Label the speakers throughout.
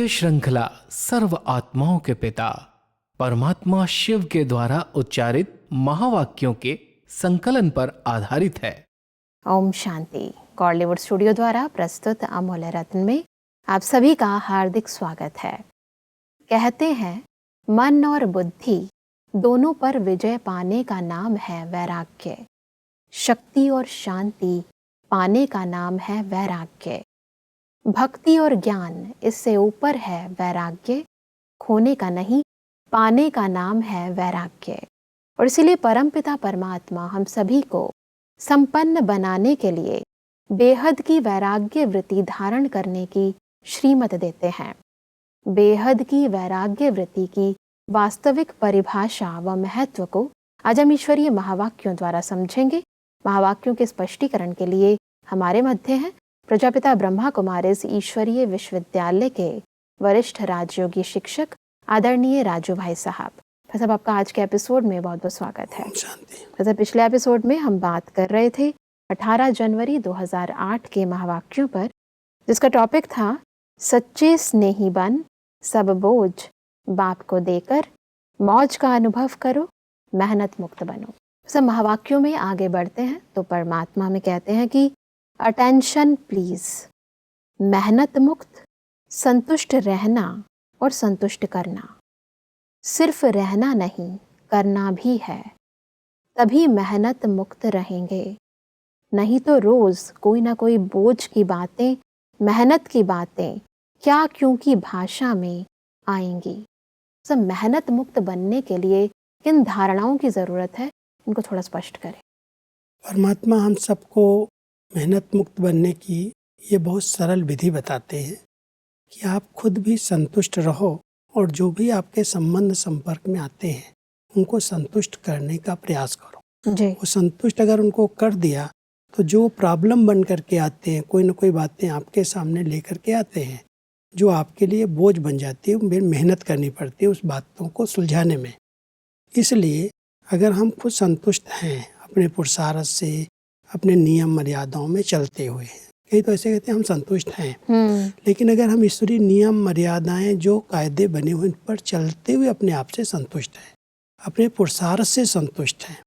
Speaker 1: श्रृंखला सर्व आत्माओं के पिता परमात्मा शिव के द्वारा उच्चारित महावाक्यों के संकलन पर आधारित है।
Speaker 2: ओम शांति। कॉलीवुड स्टूडियो द्वारा प्रस्तुत अमूल्य रत्न में आप सभी का हार्दिक स्वागत है। कहते हैं मन और बुद्धि दोनों पर विजय पाने का नाम है वैराग्य। शक्ति और शांति पाने का नाम है वैराग्य। भक्ति और ज्ञान इससे ऊपर है वैराग्य। खोने का नहीं, पाने का नाम है वैराग्य। और इसीलिए परमपिता परमात्मा हम सभी को संपन्न बनाने के लिए बेहद की वैराग्य वृत्ति धारण करने की श्रीमत देते हैं। बेहद की वैराग्य वृत्ति की वास्तविक परिभाषा व महत्व को आज हम ईश्वरीय महावाक्यों द्वारा समझेंगे। महावाक्यों के स्पष्टीकरण के लिए हमारे मध्य हैं प्रजापिता ब्रह्मा कुमारिस ईश्वरीय विश्वविद्यालय के वरिष्ठ राजयोगी शिक्षक आदरणीय राजू भाई साहब। भाई साहब, आपका आज के एपिसोड में बहुत बहुत स्वागत है। भाई साहब, पिछले एपिसोड में हम बात कर रहे थे 18 जनवरी 2008 के महावाक्यों पर, जिसका टॉपिक था सच्चे स्नेही बन, सब बोझ बाप को देकर, मौज का अनुभव करो, मेहनत मुक्त बनो। सब महावाक्यों में आगे बढ़ते हैं तो परमात्मा में कहते हैं कि अटेंशन प्लीज, मेहनत मुक्त, संतुष्ट रहना और संतुष्ट करना। सिर्फ रहना नहीं, करना भी है, तभी मेहनत मुक्त रहेंगे। नहीं तो रोज कोई ना कोई बोझ की बातें, मेहनत की बातें क्या क्यों की भाषा में आएंगी। सब मेहनत मुक्त बनने के लिए किन धारणाओं की जरूरत है, इनको थोड़ा स्पष्ट करें।
Speaker 3: परमात्मा हम सबको मेहनत मुक्त बनने की ये बहुत सरल विधि बताते हैं कि आप खुद भी संतुष्ट रहो और जो भी आपके संबंध संपर्क में आते हैं उनको संतुष्ट करने का प्रयास करो जी। वो संतुष्ट अगर उनको कर दिया तो जो प्रॉब्लम बन करके आते हैं, कोई ना कोई बातें आपके सामने लेकर के आते हैं जो आपके लिए बोझ बन जाती है, मेहनत करनी पड़ती है उस बातों को सुलझाने में। इसलिए अगर हम खुद संतुष्ट हैं अपने पुरुषार्थ से, अपने नियम मर्यादाओं में चलते हुए, कई तो ऐसे कहते हैं हम संतुष्ट हैं, लेकिन अगर हम ईश्वरीय नियम मर्यादाएं जो कायदे बने हुए उन पर चलते हुए अपने आप से संतुष्ट हैं, अपने पुरुषार्थ से संतुष्ट हैं,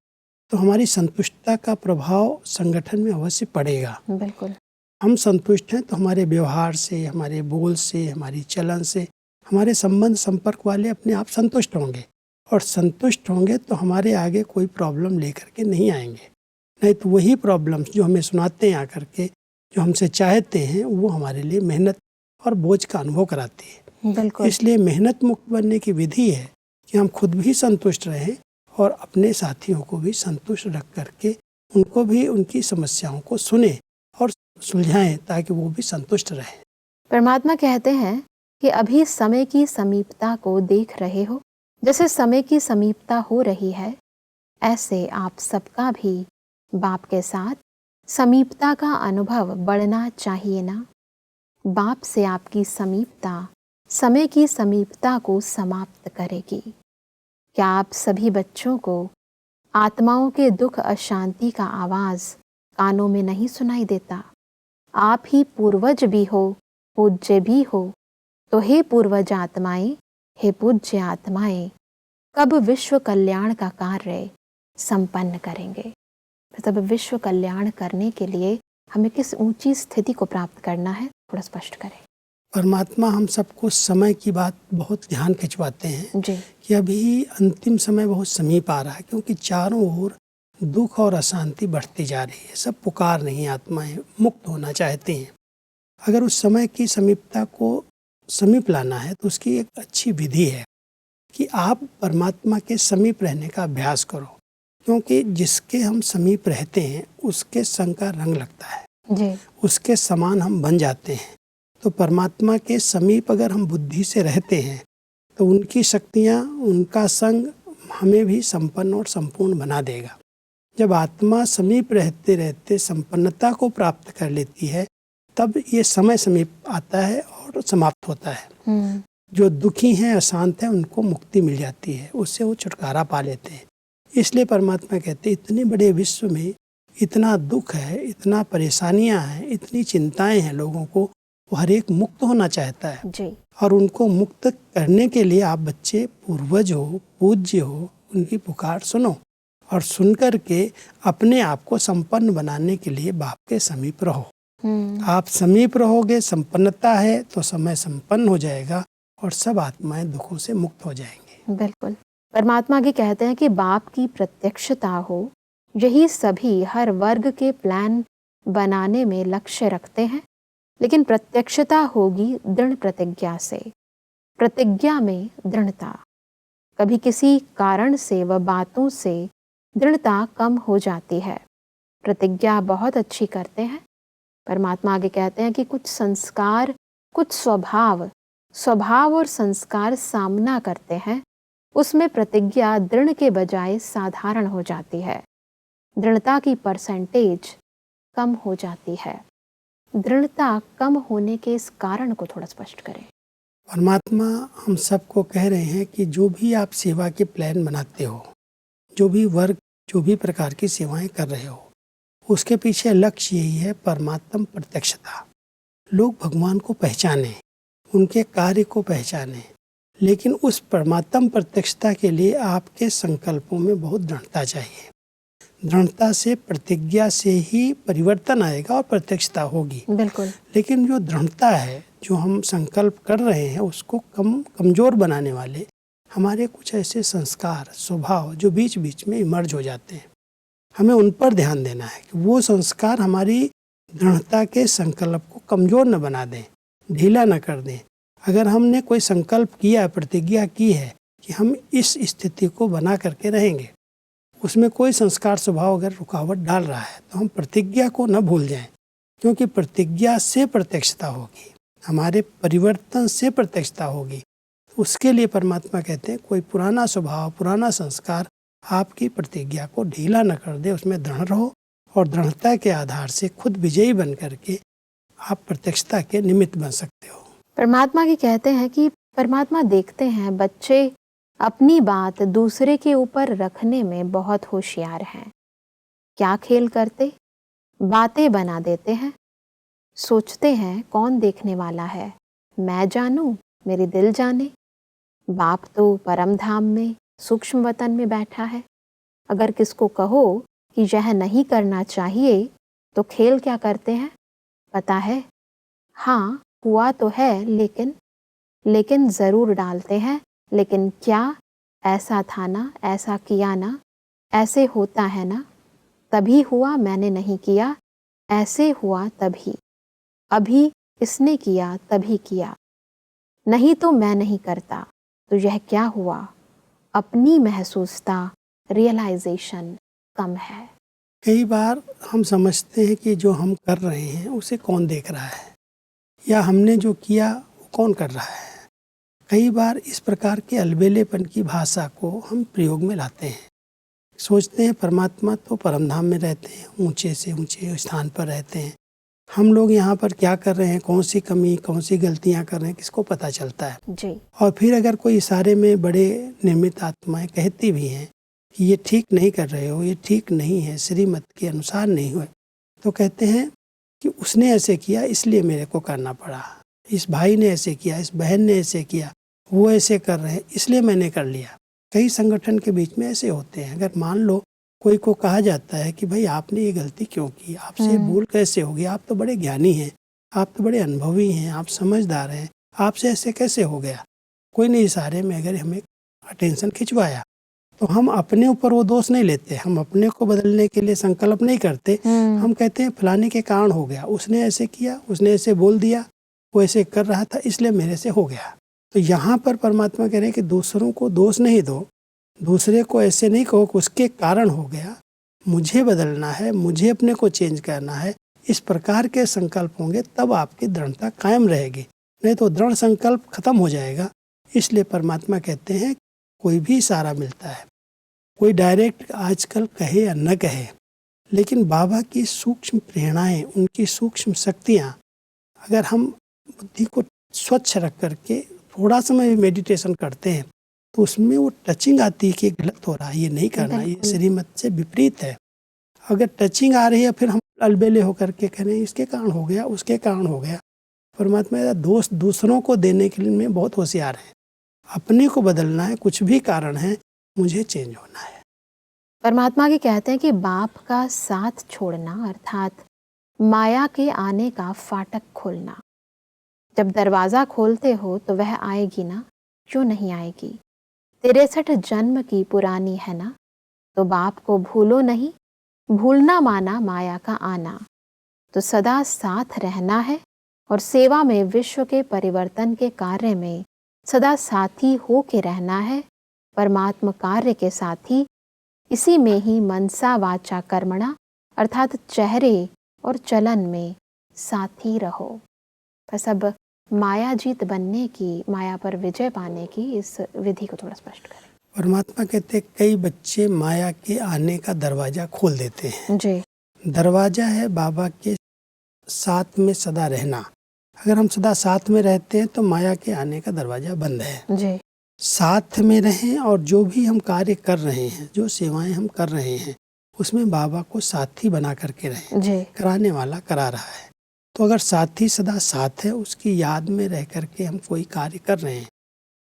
Speaker 3: तो हमारी संतुष्टता का प्रभाव संगठन में अवश्य पड़ेगा।
Speaker 2: बिल्कुल।
Speaker 3: हम संतुष्ट हैं तो हमारे व्यवहार से, हमारे बोल से, हमारी चलन से, हमारे संबंध संपर्क वाले अपने आप संतुष्ट होंगे, और संतुष्ट होंगे तो हमारे आगे कोई प्रॉब्लम लेकर के नहीं आएंगे। नहीं तो वही प्रॉब्लम्स जो हमें सुनाते हैं आकर के, जो हमसे चाहते हैं, वो हमारे लिए मेहनत और बोझ का अनुभव कराती है।
Speaker 2: बिल्कुल।
Speaker 3: इसलिए मेहनत मुक्त बनने की विधि है कि हम खुद भी संतुष्ट रहें और अपने साथियों को भी संतुष्ट रख करके उनको भी उनकी समस्याओं को सुने और सुलझाएं ताकि वो भी संतुष्ट रहें।
Speaker 2: परमात्मा कहते हैं कि अभी समय की समीपता को देख रहे हो। जैसे समय की समीपता हो रही है, ऐसे आप सबका भी बाप के साथ समीपता का अनुभव बढ़ना चाहिए ना। बाप से आपकी समीपता समय की समीपता को समाप्त करेगी। क्या आप सभी बच्चों को आत्माओं के दुख अशांति का आवाज कानों में नहीं सुनाई देता? आप ही पूर्वज भी हो, पूज्य भी हो, तो हे पूर्वज आत्माएं, हे पूज्य आत्माएं, कब विश्व कल्याण का कार्य संपन्न करेंगे? मतलब विश्व कल्याण करने के लिए हमें किस ऊंची स्थिति को प्राप्त करना है, थोड़ा स्पष्ट करें।
Speaker 3: परमात्मा हम सबको समय की बात बहुत ध्यान खिंचवाते हैं
Speaker 2: जी।
Speaker 3: कि अभी अंतिम समय बहुत समीप आ रहा है, क्योंकि चारों ओर दुख और अशांति बढ़ती जा रही है। सब पुकार नहीं, आत्माएं मुक्त होना चाहती हैं। अगर उस समय की समीपता को समीप लाना है तो उसकी एक अच्छी विधि है कि आप परमात्मा के समीप रहने का अभ्यास करो, क्योंकि जिसके हम समीप रहते हैं उसके संग का रंग लगता है जी। उसके समान हम बन जाते हैं। तो परमात्मा के समीप अगर हम बुद्धि से रहते हैं तो उनकी शक्तियाँ, उनका संग हमें भी संपन्न और संपूर्ण बना देगा। जब आत्मा समीप रहते रहते संपन्नता को प्राप्त कर लेती है, तब ये समय समीप आता है और समाप्त होता है। जो दुखी हैं, अशांत हैं, उनको मुक्ति मिल जाती है, उससे वो छुटकारा पा लेते हैं। इसलिए परमात्मा कहते हैं इतने बड़े विश्व में इतना दुख है, इतना परेशानियां हैं, इतनी चिंताएं हैं लोगों को, वो हर एक मुक्त होना चाहता है।
Speaker 2: जी।
Speaker 3: और उनको मुक्त करने के लिए आप बच्चे पूर्वज हो, पूज्य हो, उनकी पुकार सुनो और सुनकर के अपने आप को संपन्न बनाने के लिए बाप के समीप रहो। आप समीप रहोगे, संपन्नता है तो समय संपन्न हो जाएगा और सब आत्माएं दुखों से मुक्त हो जाएंगी।
Speaker 2: बिल्कुल। परमात्मा आगे कहते हैं कि बाप की प्रत्यक्षता हो, यही सभी हर वर्ग के प्लान बनाने में लक्ष्य रखते हैं, लेकिन प्रत्यक्षता होगी दृढ़ प्रतिज्ञा से। प्रतिज्ञा में दृढ़ता। कभी किसी कारण से व बातों से दृढ़ता कम हो जाती है। प्रतिज्ञा बहुत अच्छी करते हैं। परमात्मा आगे कहते हैं कि कुछ संस्कार, कुछ स्वभाव और संस्कार सामना करते हैं, उसमें प्रतिज्ञा दृढ़ के बजाय साधारण हो जाती है। दृढ़ता की परसेंटेज कम हो जाती है। दृढ़ता कम होने के इस कारण को थोड़ा स्पष्ट करें।
Speaker 3: परमात्मा हम सबको कह रहे हैं कि जो भी आप सेवा के प्लान बनाते हो, जो भी वर्ग, जो भी प्रकार की सेवाएं कर रहे हो, उसके पीछे लक्ष्य यही है परमात्म प्रत्यक्षता। लोग भगवान को पहचाने, उनके कार्य को पहचाने, लेकिन उस परमात्म प्रत्यक्षता के लिए आपके संकल्पों में बहुत दृढ़ता चाहिए। दृढ़ता से, प्रतिज्ञा से ही परिवर्तन आएगा और प्रत्यक्षता होगी।
Speaker 2: बिल्कुल।
Speaker 3: लेकिन जो दृढ़ता है, जो हम संकल्प कर रहे हैं, उसको कमजोर बनाने वाले हमारे कुछ ऐसे संस्कार, स्वभाव जो बीच बीच में इमर्ज हो जाते हैं, हमें उन पर ध्यान देना है कि वो संस्कार हमारी दृढ़ता के संकल्प को कमजोर न बना दें, ढीला न कर दें। अगर हमने कोई संकल्प किया, प्रतिज्ञा की है कि हम इस स्थिति को बना करके रहेंगे, उसमें कोई संस्कार स्वभाव अगर रुकावट डाल रहा है, तो हम प्रतिज्ञा को न भूल जाएं, क्योंकि प्रतिज्ञा से प्रत्यक्षता होगी, हमारे परिवर्तन से प्रत्यक्षता होगी। उसके लिए परमात्मा कहते हैं कोई पुराना स्वभाव, पुराना संस्कार आपकी प्रतिज्ञा को ढीला न कर दे, उसमें दृढ़ रहो और दृढ़ता के आधार से खुद विजयी बन करके आप प्रत्यक्षता के निमित्त बन सकते हो।
Speaker 2: परमात्मा की कहते हैं कि परमात्मा देखते हैं बच्चे अपनी बात दूसरे के ऊपर रखने में बहुत होशियार हैं। क्या खेल करते, बातें बना देते हैं। सोचते हैं कौन देखने वाला है, मैं जानूं, मेरे दिल जाने। बाप तो परम धाम में, सूक्ष्म वतन में बैठा है। अगर किसको कहो कि यह नहीं करना चाहिए, तो खेल क्या करते हैं पता है? हाँ, हुआ तो है, लेकिन ज़रूर डालते हैं। लेकिन क्या, ऐसा था ना, ऐसा किया ना, ऐसे होता है ना, तभी हुआ, मैंने नहीं किया, ऐसे हुआ तभी, अभी इसने किया तभी किया, नहीं तो मैं नहीं करता। तो यह क्या हुआ? अपनी महसूसता, रियलाइजेशन कम है।
Speaker 3: कई बार हम समझते हैं कि जो हम कर रहे हैं उसे कौन देख रहा है, या हमने जो किया वो कौन कर रहा है। कई बार इस प्रकार के अलबेलेपन की भाषा को हम प्रयोग में लाते हैं। सोचते हैं परमात्मा तो परमधाम में रहते हैं, ऊंचे से ऊंचे स्थान पर रहते हैं, हम लोग यहाँ पर क्या कर रहे हैं, कौन सी कमी, कौन सी गलतियाँ कर रहे हैं, किसको पता चलता है
Speaker 2: जी।
Speaker 3: और फिर अगर कोई इशारे में बड़े निर्मित आत्माएं कहती भी हैं कि ये ठीक नहीं कर रहे हो, ये ठीक नहीं है, श्रीमत के अनुसार नहीं हुए, तो कहते हैं कि उसने ऐसे किया इसलिए मेरे को करना पड़ा, इस भाई ने ऐसे किया, इस बहन ने ऐसे किया, वो ऐसे कर रहे हैं इसलिए मैंने कर लिया। कई संगठन के बीच में ऐसे होते हैं। अगर मान लो कोई को कहा जाता है कि भाई आपने ये गलती क्यों की, आपसे भूल कैसे होगी, आप तो बड़े ज्ञानी हैं, आप तो बड़े अनुभवी हैं, आप समझदार हैं, आपसे ऐसे कैसे हो गया। कोई ने इशारे में अगर हमें अटेंशन खिंचवाया तो हम अपने ऊपर वो दोष नहीं लेते, हम अपने को बदलने के लिए संकल्प नहीं करते। हम कहते हैं फलाने के कारण हो गया, उसने ऐसे किया, उसने ऐसे बोल दिया, वो ऐसे कर रहा था इसलिए मेरे से हो गया। तो यहाँ पर परमात्मा कह रहे हैं कि दूसरों को दोष नहीं दो, दूसरे को ऐसे नहीं कहो कि उसके कारण हो गया, मुझे बदलना है, मुझे अपने को चेंज करना है। इस प्रकार के संकल्प होंगे तब आपकी दृढ़ता कायम रहेगी, नहीं तो दृढ़ संकल्प खत्म हो जाएगा। इसलिए परमात्मा कहते हैं कोई भी इशारा मिलता है, कोई डायरेक्ट आजकल कहे या न कहे, लेकिन बाबा की सूक्ष्म प्रेरणाएं, उनकी सूक्ष्म शक्तियाँ अगर हम बुद्धि को स्वच्छ रख करके थोड़ा समय मेडिटेशन करते हैं तो उसमें वो टचिंग आती है कि गलत हो रहा है, ये नहीं करना, ये श्रीमत से विपरीत है। अगर टचिंग आ रही है फिर हम अलबेले होकर के कह रहे हैं इसके कारण हो गया, उसके कारण हो गया, परमात्मा का दोष दूसरों को देने के लिए में बहुत होशियार है। अपने को बदलना है, कुछ भी कारण है, मुझे चेंज होना है।
Speaker 2: परमात्मा के कहते हैं कि बाप का साथ छोड़ना अर्थात माया के आने का फाटक खोलना। जब दरवाज़ा खोलते हो तो वह आएगी ना, क्यों नहीं आएगी। 63 जन्म की पुरानी है ना, तो बाप को भूलो नहीं, भूलना माना माया का आना। तो सदा साथ रहना है और सेवा में, विश्व के परिवर्तन के कार्य में सदा साथी हो के रहना है। परमात्म कार्य के साथी, इसी में ही मनसा वाचा कर्मणा अर्थात चेहरे और चलन में साथी रहो। बस अब माया जीत बनने की, माया पर विजय पाने की इस विधि को थोड़ा स्पष्ट करें।
Speaker 3: परमात्मा कहते हैं कई बच्चे माया के आने का दरवाजा खोल देते हैं।
Speaker 2: जी।
Speaker 3: दरवाजा है बाबा के साथ में सदा रहना। अगर हम सदा साथ में रहते हैं तो माया के आने का दरवाजा बंद है।
Speaker 2: जी।
Speaker 3: साथ में रहें और जो भी हम कार्य कर रहे हैं, जो सेवाएं हम कर रहे हैं, उसमें बाबा को साथी बना करके रहें।
Speaker 2: जी।
Speaker 3: कराने वाला करा रहा है, तो अगर साथी सदा साथ है, उसकी याद में रह करके हम कोई कार्य कर रहे हैं,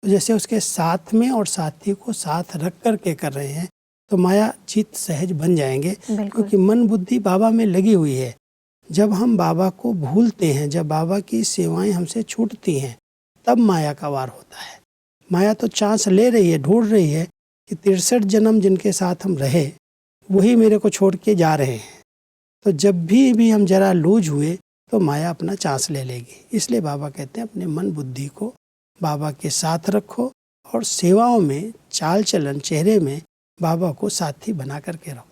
Speaker 3: तो जैसे उसके साथ में और साथी को साथ रख करके कर रहे हैं, तो माया जीत सहज बन जाएंगे। क्योंकि मन बुद्धि बाबा में लगी हुई है। जब हम बाबा को भूलते हैं, जब बाबा की सेवाएं हमसे छूटती हैं, तब माया का वार होता है। माया तो चांस ले रही है, ढूंढ रही है कि 63 जन्म जिनके साथ हम रहे वही मेरे को छोड़ के जा रहे हैं। तो जब भी हम जरा लूज हुए तो माया अपना चांस ले लेगी। इसलिए बाबा कहते हैं अपने मन बुद्धि को बाबा के साथ रखो और सेवाओं में, चाल चलन, चेहरे में बाबा को साथी बना करके रखो।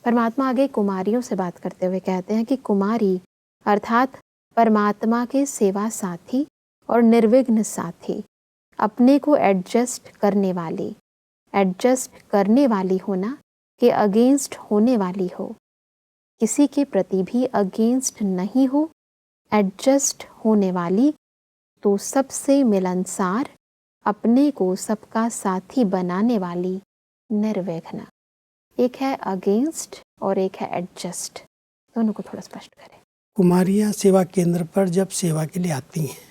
Speaker 2: परमात्मा आगे कुमारियों से बात करते हुए कहते हैं कि कुमारी अर्थात परमात्मा के सेवा साथी और निर्विघ्न साथी, अपने को एडजस्ट करने वाली होना के अगेंस्ट होने वाली हो, किसी के प्रति भी अगेंस्ट नहीं हो, एडजस्ट होने वाली, तो सबसे मिलनसार, अपने को सबका साथी बनाने वाली, निर्विघ्न। एक है अगेंस्ट और एक है एडजस्ट, दोनों को थोड़ा स्पष्ट करें।
Speaker 3: कुमारियाँ सेवा केंद्र पर जब सेवा के लिए आती हैं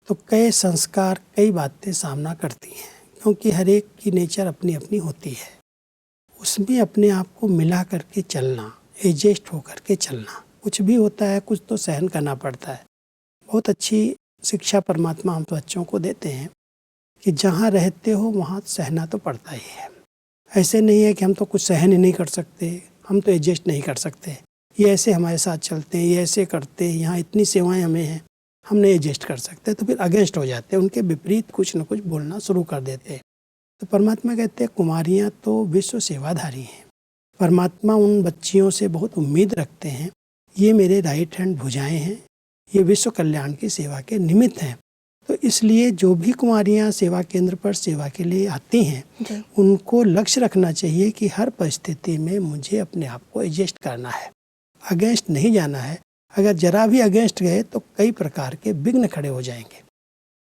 Speaker 3: तो कई संस्कार, कई बातें सामना करती हैं, क्योंकि हर एक की नेचर अपनी अपनी होती है। उसमें अपने आप को मिला करके चलना, एडजस्ट होकर के चलना, कुछ भी होता है कुछ तो सहन करना पड़ता है। बहुत अच्छी शिक्षा परमात्मा हम बच्चों को देते हैं कि जहाँ रहते हो वहाँ सहना तो पड़ता ही है। ऐसे नहीं है कि हम तो कुछ सहन ही नहीं कर सकते, हम तो एडजस्ट नहीं कर सकते, ये ऐसे हमारे साथ चलते हैं, ये ऐसे करते हैं, यहाँ इतनी सेवाएं हमें हैं, हम नहीं एडजस्ट कर सकते, तो फिर अगेंस्ट हो जाते हैं, उनके विपरीत कुछ न कुछ बोलना शुरू कर देते हैं। तो परमात्मा कहते हैं कुमारियाँ तो विश्व सेवाधारी हैं। परमात्मा उन बच्चियों से बहुत उम्मीद रखते हैं, ये मेरे राइट हैंड भुजाएं हैं, ये विश्व कल्याण की सेवा के निमित्त हैं। तो इसलिए जो भी कुमारियाँ सेवा केंद्र पर सेवा के लिए आती हैं, उनको लक्ष्य रखना चाहिए कि हर परिस्थिति में मुझे अपने आप को एडजस्ट करना है, अगेंस्ट नहीं जाना है। अगर जरा भी अगेंस्ट गए तो कई प्रकार के विघ्न खड़े हो जाएंगे।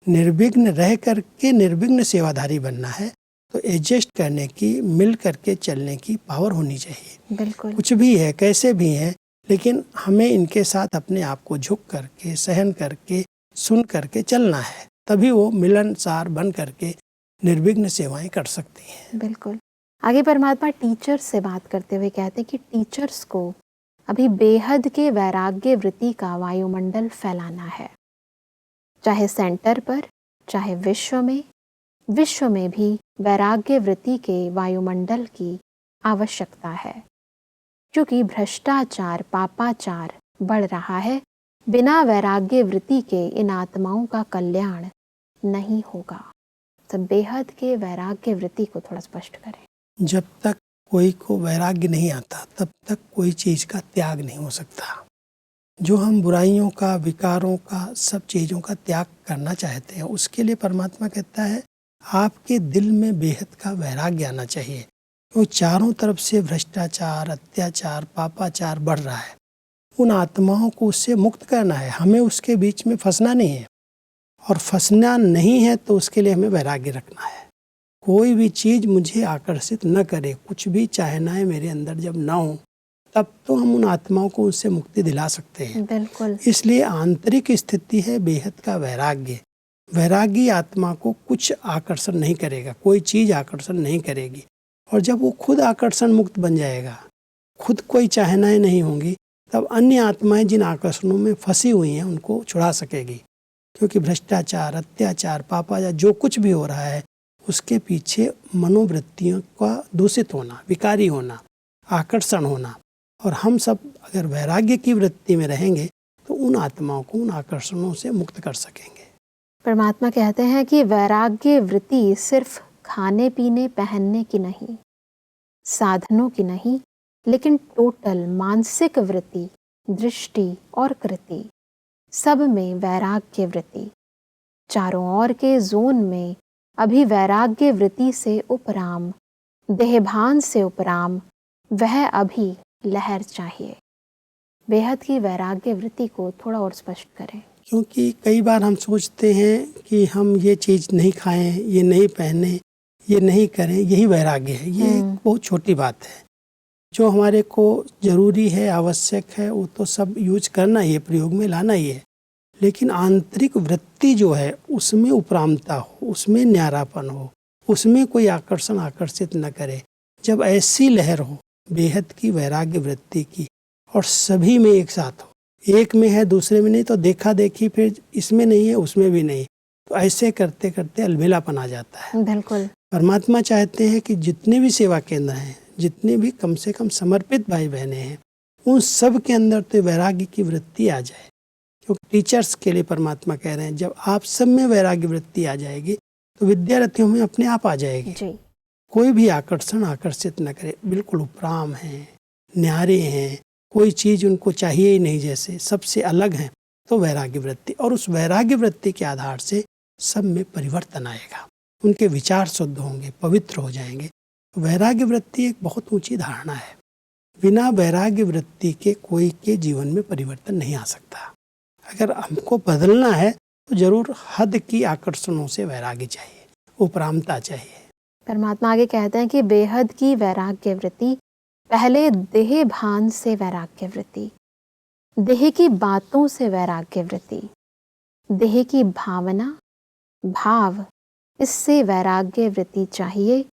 Speaker 3: निर्विघ्न रह करके निर्विघ्न सेवाधारी बनना है, तो एडजस्ट करने की, मिल करके चलने की पावर होनी चाहिए।
Speaker 2: बिल्कुल।
Speaker 3: कुछ भी है, कैसे भी है, लेकिन हमें इनके साथ अपने आप को झुक करके, सहन करके, सुन करके चलना है, तभी वो मिलनसार बन करके निर्विघ्न सेवाएं कर सकती हैं।
Speaker 2: बिल्कुल। आगे परमात्मा टीचर्स से बात करते हुए कहते हैं कि टीचर्स को अभी बेहद के वैराग्य वृत्ति का वायुमंडल फैलाना है, चाहे सेंटर पर, चाहे विश्व में भी वैराग्य वृत्ति के वायुमंडल की आवश्यकता है, क्योंकि भ्रष्टाचार, पापाचार बढ़ रहा है। बिना वैराग्य वृत्ति के इन आत्माओं का कल्याण नहीं होगा। तो बेहद के वैराग्य वृत्ति को थोड़ा स्पष्ट करें।
Speaker 3: जब तक कोई को वैराग्य नहीं आता तब तक कोई चीज़ का त्याग नहीं हो सकता। जो हम बुराइयों का, विकारों का, सब चीज़ों का त्याग करना चाहते हैं, उसके लिए परमात्मा कहता है आपके दिल में बेहद का वैराग्य आना चाहिए। तो चारों तरफ से भ्रष्टाचार, अत्याचार, पापाचार बढ़ रहा है, उन आत्माओं को उससे मुक्त करना है। हमें उसके बीच में फंसना नहीं है, और फंसना नहीं है तो उसके लिए हमें वैराग्य रखना है। कोई भी चीज़ मुझे आकर्षित न करे, कुछ भी चाहनाएं मेरे अंदर जब ना हो, तब तो हम उन आत्माओं को उससे मुक्ति दिला सकते हैं।
Speaker 2: बिल्कुल।
Speaker 3: इसलिए आंतरिक स्थिति है बेहद का वैराग्य। वैरागी आत्मा को कुछ आकर्षण नहीं करेगा, कोई चीज आकर्षण नहीं करेगी। और जब वो खुद आकर्षण मुक्त बन जाएगा, खुद कोई चाहनाएं नहीं होंगी, तब अन्य आत्माएं जिन आकर्षणों में फंसी हुई हैं उनको छुड़ा सकेगी। क्योंकि भ्रष्टाचार, अत्याचार, पापाचार जो कुछ भी हो रहा है उसके पीछे मनोवृत्तियों का दूषित होना, विकारी होना, आकर्षण होना। और हम सब अगर वैराग्य की वृत्ति में रहेंगे तो उन आत्माओं को उन आकर्षणों से मुक्त कर सकेंगे।
Speaker 2: परमात्मा कहते हैं कि वैराग्य वृत्ति सिर्फ खाने पीने पहनने की नहीं, साधनों की नहीं, लेकिन टोटल मानसिक वृत्ति, दृष्टि और कृति, सब में वैराग्य वृत्ति। चारों ओर के जोन में अभी वैराग्य वृत्ति से उपराम, देहभान से उपराम, वह अभी लहर चाहिए। बेहद की वैराग्य वृत्ति को थोड़ा और स्पष्ट करें।
Speaker 3: क्योंकि कई बार हम सोचते हैं कि हम ये चीज़ नहीं खाएं, ये नहीं पहने, ये नहीं करें, यही वैराग्य है। ये एक बहुत छोटी बात है। जो हमारे को जरूरी है, आवश्यक है, वो तो सब यूज करना ही है, प्रयोग में लाना ही है। लेकिन आंतरिक वृत्ति जो है उसमें उपरामता हो, उसमें न्यारापन हो, उसमें कोई आकर्षण आकर्षित न करे। जब ऐसी लहर हो बेहद की वैराग्य वृत्ति की, और सभी में एक साथ हो, एक में है दूसरे में नहीं, तो देखा देखी फिर इसमें नहीं है उसमें भी नहीं, तो ऐसे करते करते अलबेलापन आ जाता है।
Speaker 2: बिल्कुल।
Speaker 3: परमात्मा चाहते हैं कि जितने भी सेवा केंद्र हैं, जितने भी कम से कम समर्पित भाई बहनें हैं, उन सब के अंदर तो वैराग्य की वृत्ति आ जाए। क्योंकि टीचर्स के लिए परमात्मा कह रहे हैं जब आप सब में वैराग्य वृत्ति आ जाएगी तो विद्यार्थियों में अपने आप आ जाएगी
Speaker 2: जी।
Speaker 3: कोई भी आकर्षण आकर्षित न करे, बिल्कुल उपराम हैं, न्यारे हैं, कोई चीज उनको चाहिए ही नहीं, जैसे सबसे अलग हैं, तो वैराग्य वृत्ति। और उस वैराग्य वृत्ति के आधार से सब में परिवर्तन आएगा, उनके विचार शुद्ध होंगे, पवित्र हो जाएंगे। वैराग्य वृत्ति एक बहुत ऊंची धारणा है। बिना वैराग्य वृत्ति के कोई के जीवन में परिवर्तन नहीं आ सकता। अगर हमको बदलना है तो जरूर हद की आकर्षणों से वैराग्य चाहिए, उपरामता चाहिए।
Speaker 2: परमात्मा आगे कहते हैं कि बेहद की वैराग्य वृत्ति, पहले देह भान से वैराग्य वृत्ति, देह की बातों से वैराग्य वृत्ति, देह की भावना, भाव, इससे वैराग्य वृत्ति चाहिए।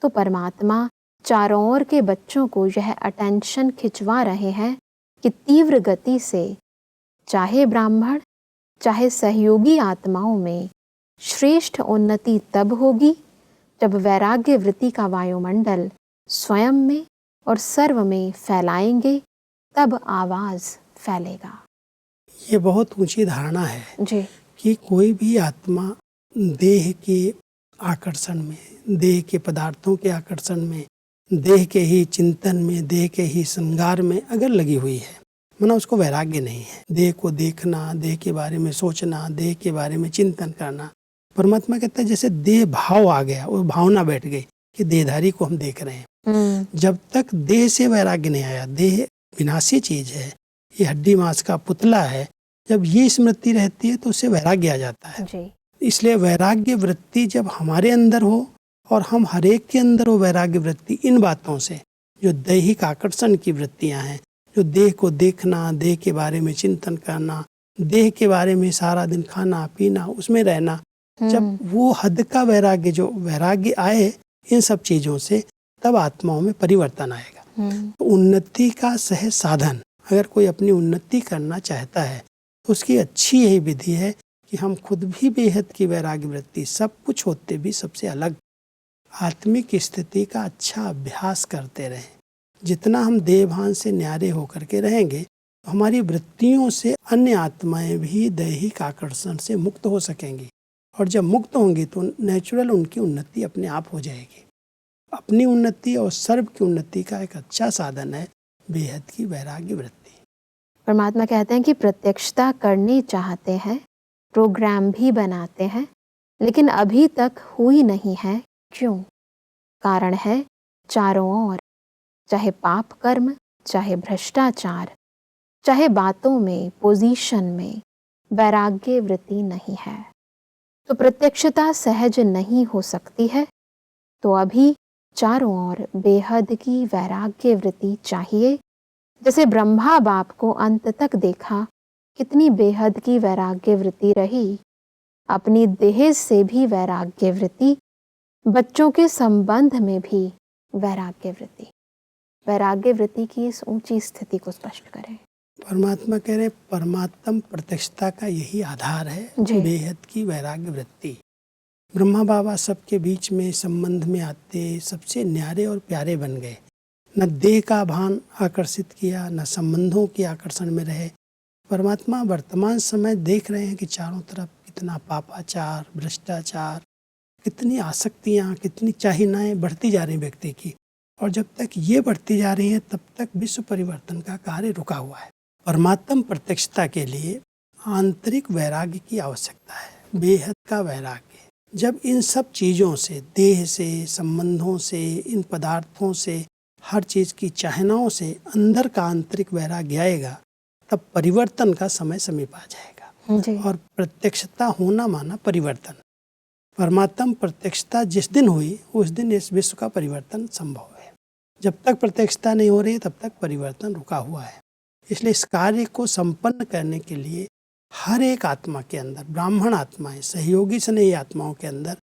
Speaker 2: तो परमात्मा चारों ओर के बच्चों को यह अटेंशन खिंचवा रहे हैं कि तीव्र गति से, चाहे ब्राह्मण चाहे सहयोगी आत्माओं में श्रेष्ठ उन्नति तब होगी जब वैराग्य वृत्ति का वायुमंडल स्वयं में और सर्व में फैलाएंगे, तब आवाज फैलेगा।
Speaker 3: ये बहुत ऊंची धारणा है
Speaker 2: जी।
Speaker 3: कि कोई भी आत्मा देह के आकर्षण में, देह के पदार्थों के आकर्षण में, देह के ही चिंतन में, देह के ही श्रृंगार में अगर लगी हुई है, माना उसको वैराग्य नहीं है। देह को देखना, देह के बारे में सोचना, देह के बारे में चिंतन करना। परमात्मा कहता है जैसे देह भाव आ गया, वो भावना बैठ गई कि देहधारी को हम देख रहे हैं। जब तक देह से वैराग्य नहीं आया, देह विनाशी चीज है, ये हड्डी मांस का पुतला है, जब ये स्मृति रहती है तो उससे वैराग्य आ जाता है
Speaker 2: जी।
Speaker 3: इसलिए वैराग्य वृत्ति जब हमारे अंदर हो और हम हरेक के अंदर हो वैराग्य वृत्ति, इन बातों से जो दैहिक आकर्षण की वृत्तियां हैं, जो देह को देखना, देह के बारे में चिंतन करना, देह के बारे में सारा दिन खाना पीना, उसमें रहना, जब वो हद का वैराग्य, जो वैराग्य आए इन सब चीजों से, तब आत्माओं में परिवर्तन आएगा। तो उन्नति का सहज साधन, अगर कोई अपनी उन्नति करना चाहता है तो उसकी अच्छी यही विधि है कि हम खुद भी बेहद की वैराग्य वृत्ति, सब कुछ होते भी सबसे अलग आत्मिक स्थिति का अच्छा अभ्यास करते रहें। जितना हम देहभान से न्यारे होकर के रहेंगे तो हमारी वृत्तियों से अन्य आत्माएं भी दैहिक आकर्षण से मुक्त हो सकेंगी, और जब मुक्त होंगी तो नेचुरल उनकी उन्नति अपने आप हो जाएगी। अपनी उन्नति और सर्व की उन्नति का एक अच्छा साधन है बेहद की वैराग्य वृत्ति।
Speaker 2: परमात्मा कहते हैं कि प्रत्यक्षता करनी चाहते हैं, प्रोग्राम भी बनाते हैं, लेकिन अभी तक हुई नहीं है। क्यों? कारण है चारों ओर, चाहे पाप कर्म, चाहे भ्रष्टाचार, चाहे बातों में, पोजीशन में वैराग्य वृत्ति नहीं है, तो प्रत्यक्षता सहज नहीं हो सकती है। तो अभी चारों ओर बेहद की वैराग्य वृत्ति चाहिए, जैसे ब्रह्मा बाप को अंत तक देखा, कितनी बेहद की वैराग्य वृत्ति रही। अपनी देह से भी वैराग्य वृत्ति, बच्चों के संबंध में भी वैराग्य वृत्ति। वैराग्य वृत्ति की इस ऊंची स्थिति को स्पष्ट करें।
Speaker 3: परमात्मा कह रहे परमात्म प्रत्यक्षता का यही आधार है, बेहद की वैराग्य वृत्ति। ब्रह्मा बाबा सबके बीच में संबंध में आते सबसे न्यारे और प्यारे बन गए। न देह का भान आकर्षित किया, न संबंधों के आकर्षण में रहे। परमात्मा वर्तमान समय देख रहे हैं कि चारों तरफ कितना पापाचार, भ्रष्टाचार, कितनी आसक्तियाँ, कितनी चाहिनाएँ बढ़ती जा रही व्यक्ति की, और जब तक ये बढ़ती जा रही हैं तब तक विश्व परिवर्तन का कार्य रुका हुआ है। परमात्म प्रत्यक्षता के लिए आंतरिक वैराग्य की आवश्यकता है, बेहद का वैराग्य। जब इन सब चीज़ों से, देह से, संबंधों से, इन पदार्थों से, हर चीज़ की चाहनाओं से अंदर का आंतरिक वैराग्य आएगा, तब परिवर्तन का समय समीप आ जाएगा। और प्रत्यक्षता होना माना परिवर्तन। परमात्म प्रत्यक्षता जिस दिन हुई उस दिन इस विश्व का परिवर्तन संभव है। जब तक प्रत्यक्षता नहीं हो रही तब तक परिवर्तन रुका हुआ है। इसलिए इस कार्य को संपन्न करने के लिए हर एक आत्मा के अंदर, ब्राह्मण आत्माएं, सहयोगी स्नेही आत्माओं के अंदर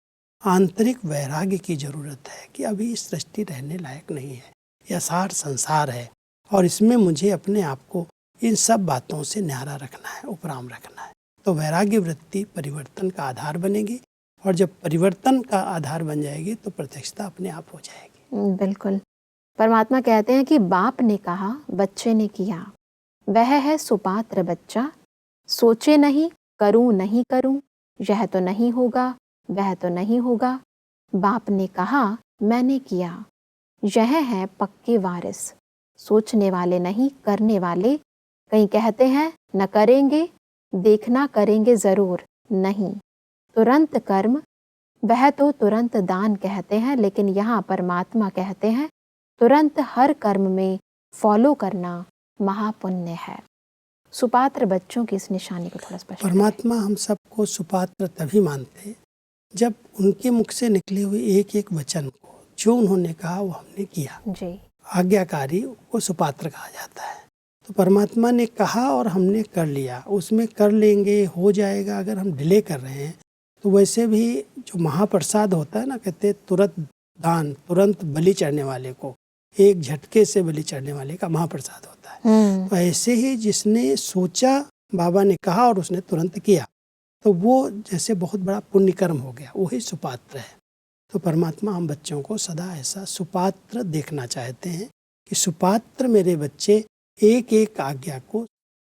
Speaker 3: आंतरिक वैराग्य की जरूरत है कि अभी इस सृष्टि रहने लायक नहीं है, यह सार संसार है और इसमें मुझे अपने आप को इन सब बातों से न्यारा रखना है, उपराम रखना है। तो वैराग्य वृत्ति परिवर्तन का आधार बनेगी, और जब परिवर्तन का आधार बन जाएगी तो प्रत्यक्षता अपने आप हो जाएगी।
Speaker 2: बिल्कुल। परमात्मा कहते हैं कि बाप ने कहा, बच्चे ने किया, वह है सुपात्र बच्चा। सोचे नहीं, करूं नहीं करूं, यह तो नहीं होगा, वह तो नहीं होगा। बाप ने कहा, मैंने किया, यह है पक्के वारिस। सोचने वाले नहीं, करने वाले। कहीं कहते हैं न करेंगे, देखना करेंगे जरूर, नहीं, तुरंत कर्म, वह तो तुरंत दान कहते हैं, लेकिन यहाँ परमात्मा कहते हैं तुरंत हर कर्म में फॉलो करना महापुण्य है। सुपात्र बच्चों की इस निशानी को थोड़ा स्पष्ट।
Speaker 3: परमात्मा हम सबको सुपात्र तभी मानते जब उनके मुख से निकले हुए एक एक वचन को, जो उन्होंने कहा वो हमने किया
Speaker 2: जी।
Speaker 3: आज्ञाकारी को सुपात्र कहा जाता है। तो परमात्मा ने कहा और हमने कर लिया, उसमें कर लेंगे, हो जाएगा। अगर हम डिले कर रहे हैं तो वैसे भी जो महाप्रसाद होता है ना, कहते तुरंत दान, तुरंत बलि चढ़ने वाले को, एक झटके से बलि चढ़ने वाले का महाप्रसाद होता है। तो ऐसे ही जिसने सोचा, बाबा ने कहा और उसने तुरंत किया, तो वो जैसे बहुत बड़ा पुण्य कर्म हो गया, वही सुपात्र है। तो परमात्मा हम बच्चों को सदा ऐसा सुपात्र देखना चाहते हैं कि सुपात्र मेरे बच्चे एक एक आज्ञा को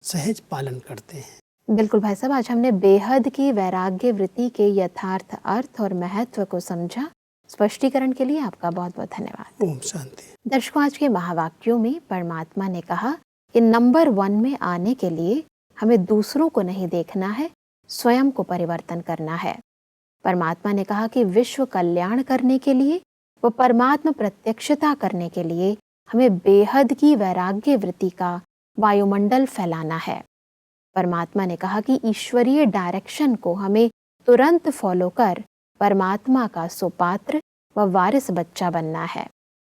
Speaker 3: सहज पालन करते हैं।
Speaker 2: बिल्कुल भाई साहब, आज हमने बेहद की वैराग्य वृत्ति के यथार्थ अर्थ और महत्व को समझा। स्पष्टीकरण के लिए आपका बहुत बहुत धन्यवाद।
Speaker 3: ओम शांति।
Speaker 2: दर्शकों, आज के महावाक्यों में परमात्मा ने कहा कि नंबर 1 में आने के लिए हमें दूसरों को नहीं देखना है, स्वयं को परिवर्तन करना है। परमात्मा ने कहा कि विश्व कल्याण करने के लिए व परमात्मा प्रत्यक्षता करने के लिए हमें बेहद की वैराग्य वृत्ति का वायुमंडल फैलाना है। परमात्मा ने कहा कि ईश्वरीय डायरेक्शन को हमें तुरंत फॉलो कर परमात्मा का सुपात्र व वारिस बच्चा बनना है।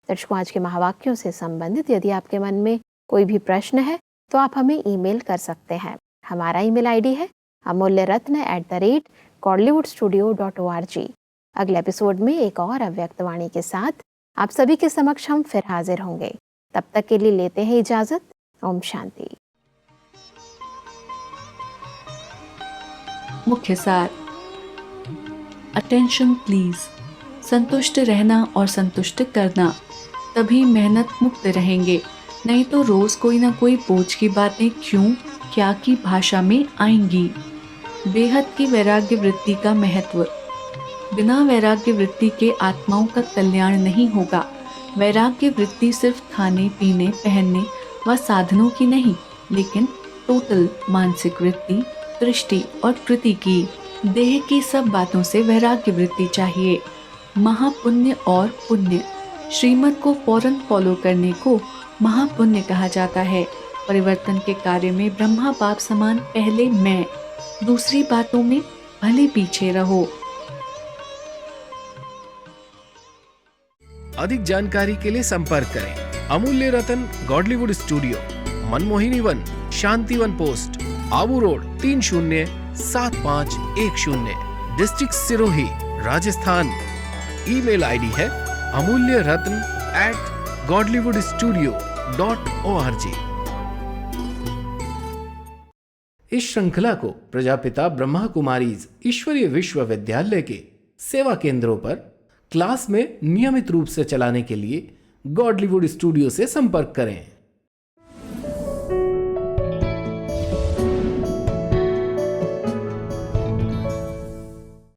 Speaker 2: दर्शकों, आज के महावाक्यों से संबंधित यदि आपके मन में कोई भी प्रश्न है तो आप हमें ईमेल कर सकते हैं। हमारा ईमेल आईडी है amulyaratna@kollywoodstudio.org। अगले एपिसोड में एक और अव्यक्त वाणी के साथ आप सभी के समक्ष हम फिर हाजिर होंगे। तब तक के लिए लेते हैं इजाजत। ओम शांति।
Speaker 4: मुख्य सार। Attention please. संतुष्ट रहना और संतुष्ट करना, तभी मेहनत मुक्त रहेंगे। नहीं तो रोज कोई ना कोई बोझ की बातें क्यों क्या की भाषा में आएंगी। बेहद की वैराग्य वृत्ति का महत्व। बिना वैराग्य वृत्ति के आत्माओं का कल्याण नहीं होगा। वैराग्य वृत्ति सिर्फ खाने पीने पहनने व साधनों की नहीं, लेकिन टोटल मानसिक वृत्ति, दृष्टि और कृति की, देह की सब बातों से वैराग्य वृत्ति चाहिए। महापुण्य और पुण्य। श्रीमत को फौरन फॉलो करने को महापुण्य कहा जाता है। परिवर्तन के कार्य में ब्रह्मा बाप समान पहले मैं, दूसरी बातों में भले पीछे रहो।
Speaker 1: अधिक जानकारी के लिए संपर्क करें Amulya Ratan Godlywood studio, Manmohini Van, Shantivan post, Abu road, 307510, district Sirohi, Rajasthan. Email ID है amulyaratn@godlywoodstudio.org। इस श्रृंखला को प्रजापिता ब्रह्मा कुमारीज ईश्वरीय विश्वविद्यालय के सेवा केंद्रों पर क्लास में नियमित रूप से चलाने के लिए गॉडलीवुड स्टूडियो से संपर्क करें।